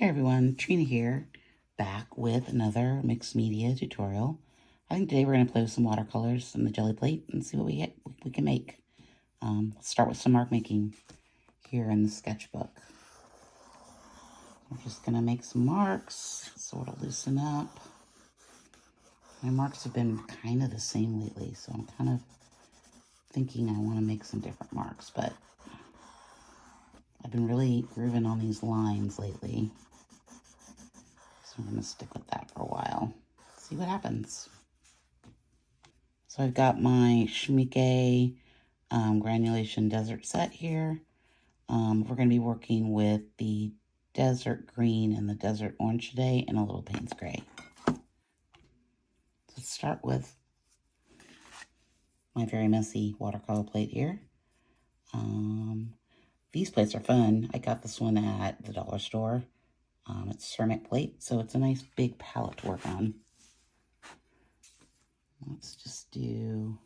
Hey everyone, Trina here, back with another mixed media tutorial. I think today we're going to play with some watercolors and the Gelli Plate and see what we can make. Let's start with some mark making here in the sketchbook. I'm just going to make some marks so it'll loosen up. My marks have been kind of the same lately, so I'm kind of thinking I want to make some different marks, but I've been really grooving on these lines lately. So I'm going to stick with that for a while. See what happens. So I've got my Schmincke granulation desert set here. We're going to be working with the desert green and the desert orange today and a little Payne's gray. So let's start with my very messy watercolor plate here. These plates are fun. I got this one at the dollar store. It's ceramic plate, so it's a nice big palette to work on. Let's just do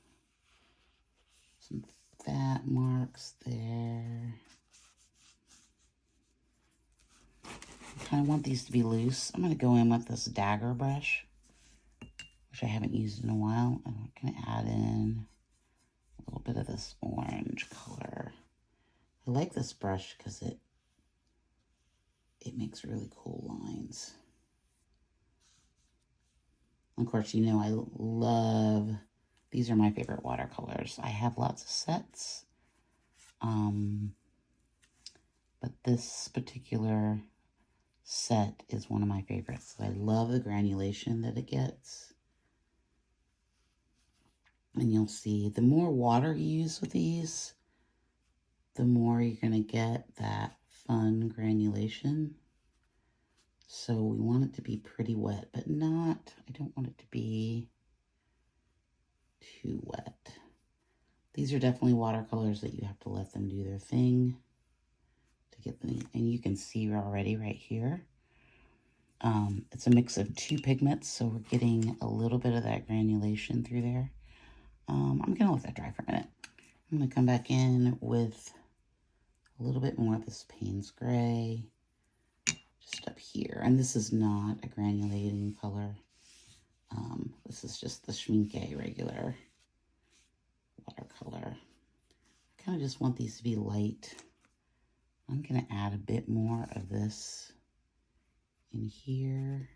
some fat marks there. I kind of want these to be loose. I'm going to go in with this dagger brush, which I haven't used in a while. I'm going to add in a little bit of this orange color. I like this brush because it makes really cool lines. Of course, you know I love, these are my favorite watercolors. I have lots of sets, but this particular set is one of my favorites. I love the granulation that it gets. And you'll see, the more water you use with these, the more you're going to get that fun granulation. So we want it to be pretty wet, but not, I don't want it to be too wet. These are definitely watercolors that you have to let them do their thing to get them, and you can see already right here. It's a mix of two pigments, so we're getting a little bit of that granulation through there. I'm gonna let that dry for a minute. I'm gonna come back in with a little bit more of this Payne's gray, just up here. And this is not a granulating color. This is just the Schmincke regular watercolor. I kind of just want these to be light. I'm going to add a bit more of this in here.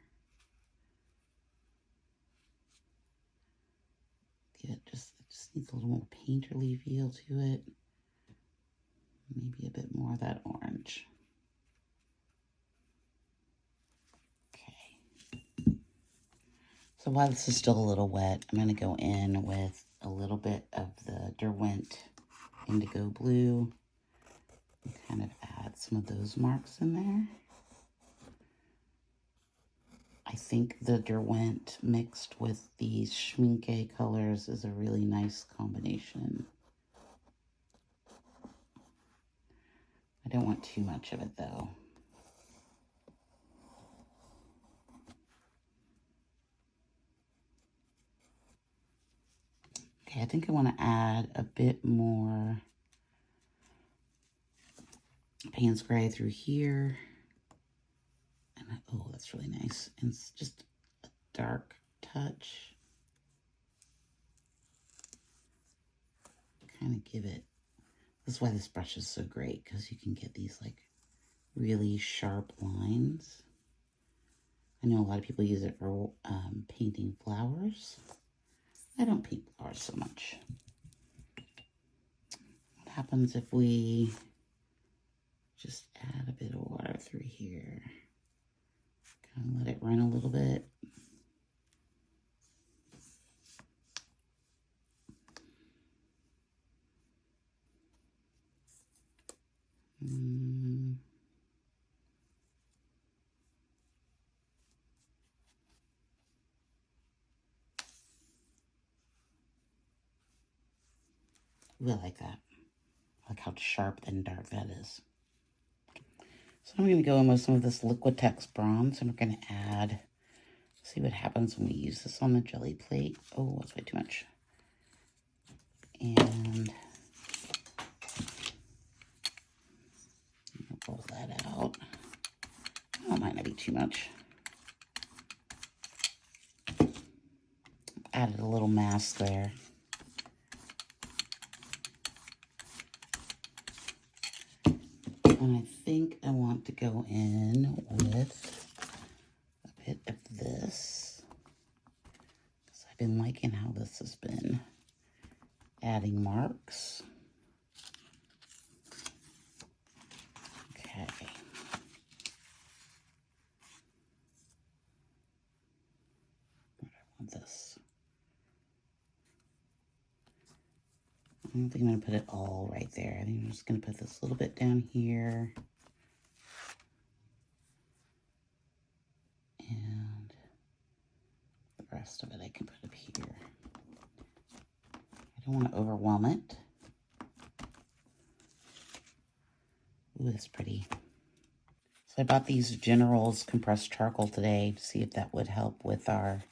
Yeah, it just needs a little more painterly feel to it. Maybe a bit more of that orange. Okay. So while this is still a little wet, I'm going to go in with a little bit of the Derwent indigo blue and kind of add some of those marks in there. I think the Derwent mixed with these Schmincke colors is a really nice combination. I don't want too much of it though. Okay, I think I want to add a bit more Payne's gray through here. And oh, that's really nice. And it's just a dark touch. Kind of give it, that's why this brush is so great, because you can get these like really sharp lines. I know a lot of people use it for painting flowers. I don't paint flowers so much. What happens if we just add a bit of water through here? Kind of let it run a little bit. Ooh, I like that. I like how sharp and dark that is. So I'm going to go in with some of this Liquitex bronze, and we're going to add, see what happens when we use this on the Gelli plate. Oh, that's way too much. And I'll pull that out. Oh, I might might be too much. Added a little mask there. And I think I want to go in with a bit of this, because I've been liking how this has been adding marks. Okay. Where do I want this? I don't think I'm going to put it all right there. I think I'm just going to put this little bit down here. And the rest of it I can put up here. I don't want to overwhelm it. Ooh, that's pretty. So I bought these General's compressed charcoal today to see if that would help with our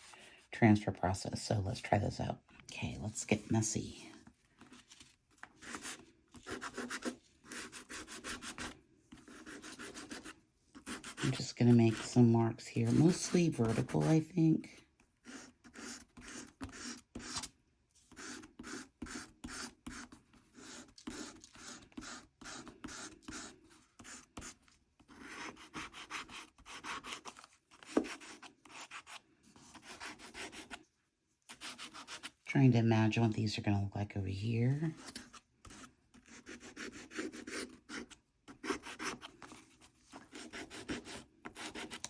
transfer process. So let's try this out. Okay, let's get messy. I'm just going to make some marks here, mostly vertical, I think. Trying to imagine what these are going to look like over here.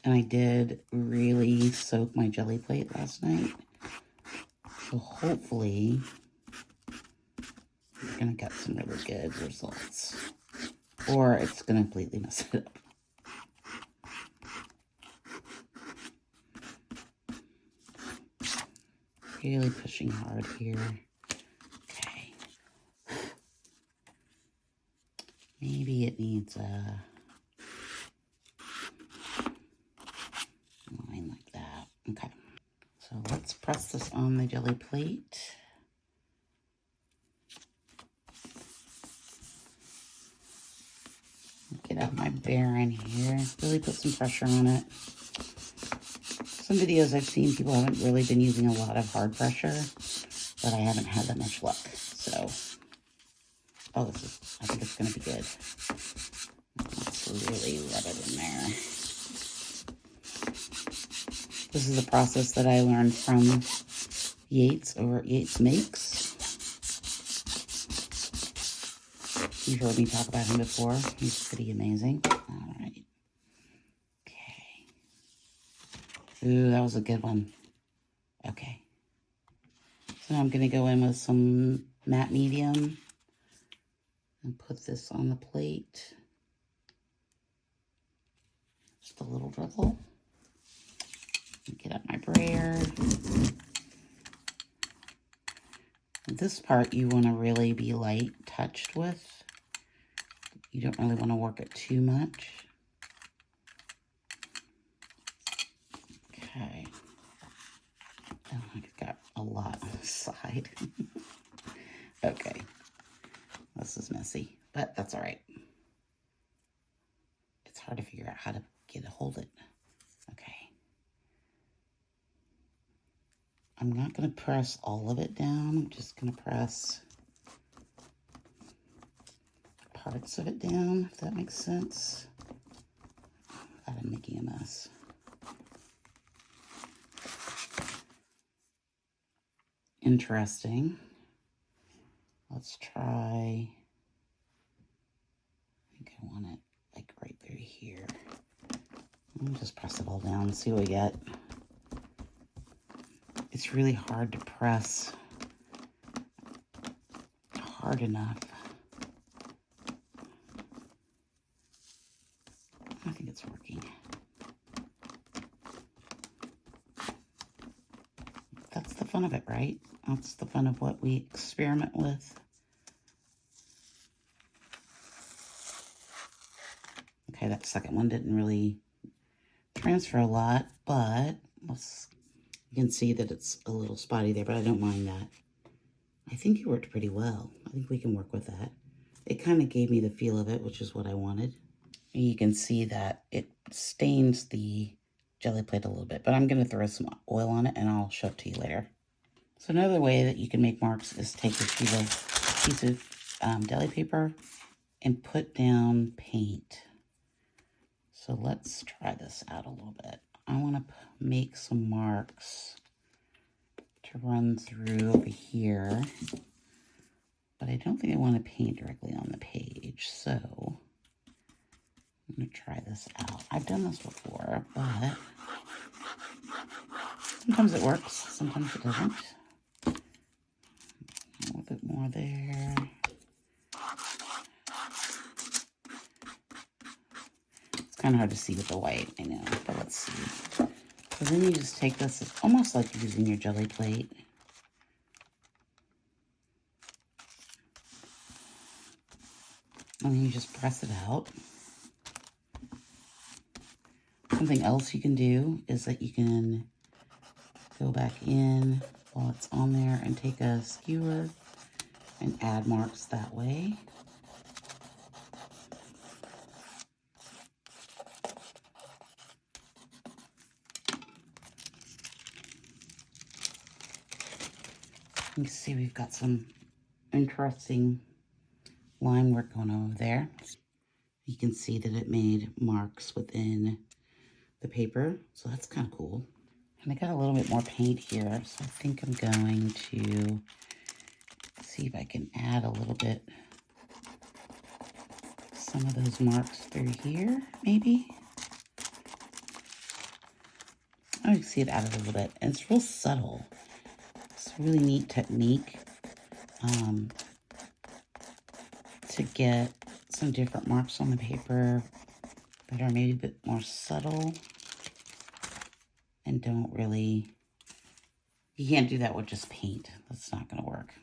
And I did really soak my Gelli plate last night. So hopefully we're going to get some really good results. Or it's going to completely mess it up. Really pushing hard here. Okay. Maybe it needs a line like that. Okay. So let's press this on the Gelli plate. Get out my bearing here. Really put some pressure on it. Some videos I've seen, people haven't really been using a lot of hard pressure, but I haven't had that much luck. So, oh, I think it's going to be good. Let's really rub it in there. This is a process that I learned from Yeates over at Yeates Makes. You've heard me talk about him before. He's pretty amazing. All right. Ooh, that was a good one. Okay. So now I'm going to go in with some matte medium and put this on the plate. Just a little drizzle. Get up my brayer. This part you want to really be light touched with. You don't really want to work it too much. Okay. Oh, I've got a lot on the side. Okay. This is messy, but that's all right. It's hard to figure out how to hold it. Okay. I'm not going to press all of it down. I'm just going to press parts of it down, if that makes sense. God, I'm making a mess. Interesting. Let's try, I think I want it like right through here. I'll just press it all down and see what we get. It's really hard to press hard enough. I think it's working. That's the fun of it, right? That's the fun of what we experiment with. Okay, that second one didn't really transfer a lot, but you can see that it's a little spotty there, but I don't mind that. I think it worked pretty well. I think we can work with that. It kind of gave me the feel of it, which is what I wanted. you can see that it stains the Gelli plate a little bit, but I'm going to throw some oil on it and I'll show it to you later. So another way that you can make marks is take a piece of deli paper and put down paint. So let's try this out a little bit. I want to make some marks to run through over here, but I don't think I want to paint directly on the page. So I'm going to try this out. I've done this before, but sometimes it works, sometimes it doesn't. A little bit more there. It's kind of hard to see with the white, I know, but let's see. So then you just take this, it's almost like using your Gelli plate. And then you just press it out. Something else you can do is that you can go back in while it's on there and take a skewer and add marks that way. You can see we've got some interesting line work going on over there. You can see that it made marks within the paper, so that's kind of cool. And I got a little bit more paint here, so I think I'm going to see if I can add a little bit, some of those marks through here, maybe. I can see it added a little bit, and it's real subtle. It's a really neat technique to get some different marks on the paper that are maybe a bit more subtle and don't really, you can't do that with just paint. That's not going to work.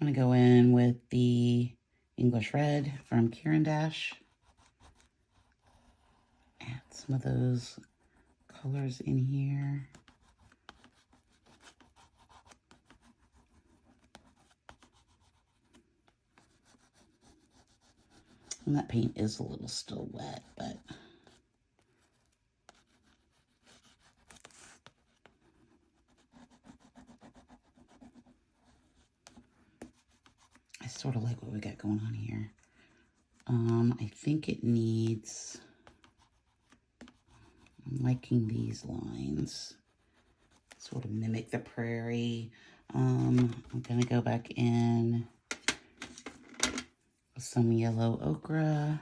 I'm going to go in with the English Red from Caran d'Ache. Add some of those colors in here. And that paint is a little still wet, but I sort of like what we got going on here. I think it needs, I'm liking these lines, sort of mimic the prairie. I'm gonna go back in with some yellow ochre.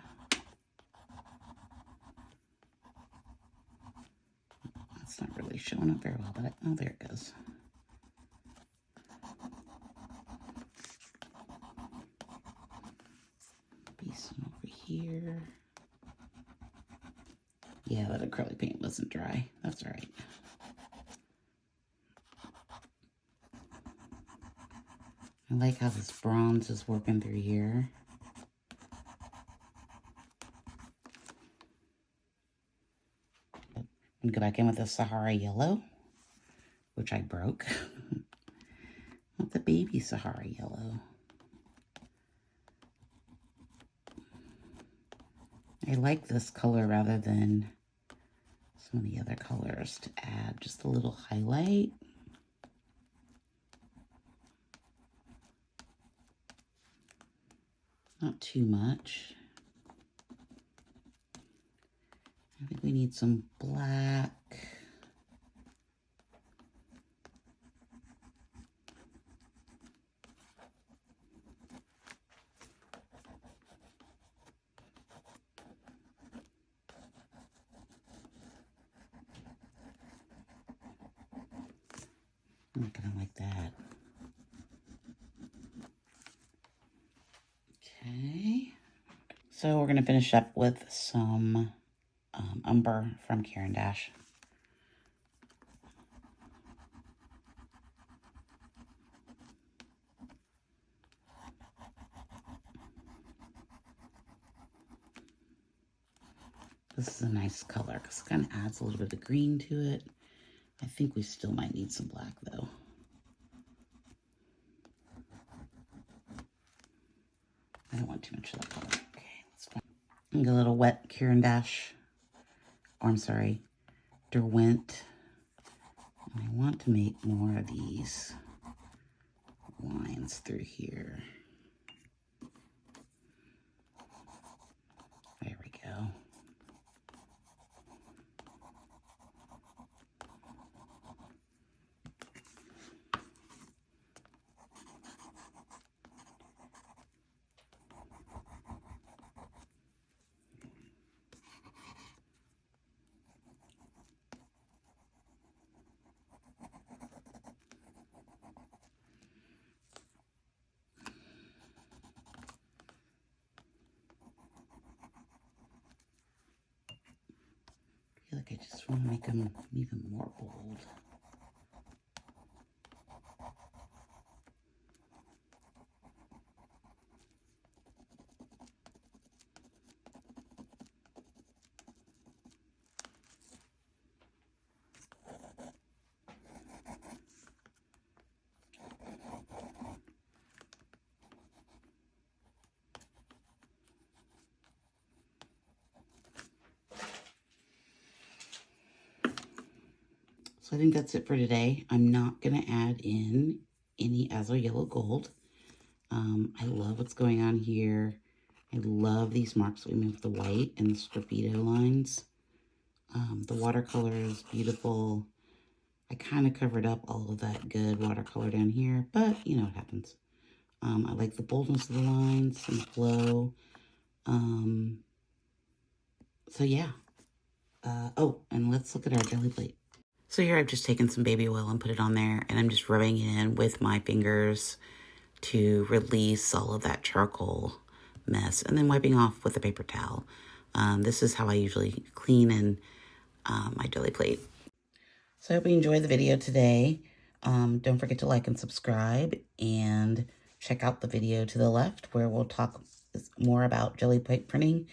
That's not really showing up very well, but oh, there it goes. Some over here. Yeah, that acrylic paint wasn't dry. That's all right. I like how this bronze is working through here. I'm gonna go back in with the Sahara yellow, which I broke. With the baby Sahara yellow. I like this color rather than some of the other colors to add just a little highlight. Not too much. I think we need some black. I'm gonna like that. Okay. So we're gonna finish up with some umber from Caran d'Ache. This is a nice color because it kind of adds a little bit of green to it. I think we still might need some black though. I don't want too much of that color. Okay, that's fine. And a little wet Cure Dash, or I'm sorry, Derwent. And I want to make more of these lines through here. There we go. I feel like I just want to make them even more bold. So I think that's it for today. I'm not going to add in any Azo Yellow Gold. I love what's going on here. I love these marks we made with the white and the sgraffito lines. The watercolor is beautiful. I kind of covered up all of that good watercolor down here, but you know what happens. I like the boldness of the lines and the flow. So yeah. Oh, and let's look at our Gelli plate. So here I've just taken some baby oil and put it on there, and I'm just rubbing it in with my fingers to release all of that charcoal mess, and then wiping off with a paper towel. This is how I usually clean in my Gelli plate. So I hope you enjoyed the video today. Don't forget to like and subscribe, and check out the video to the left where we'll talk more about Gelli plate printing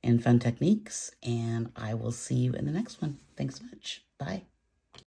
and fun techniques, and I will see you in the next one. Thanks so much. Bye.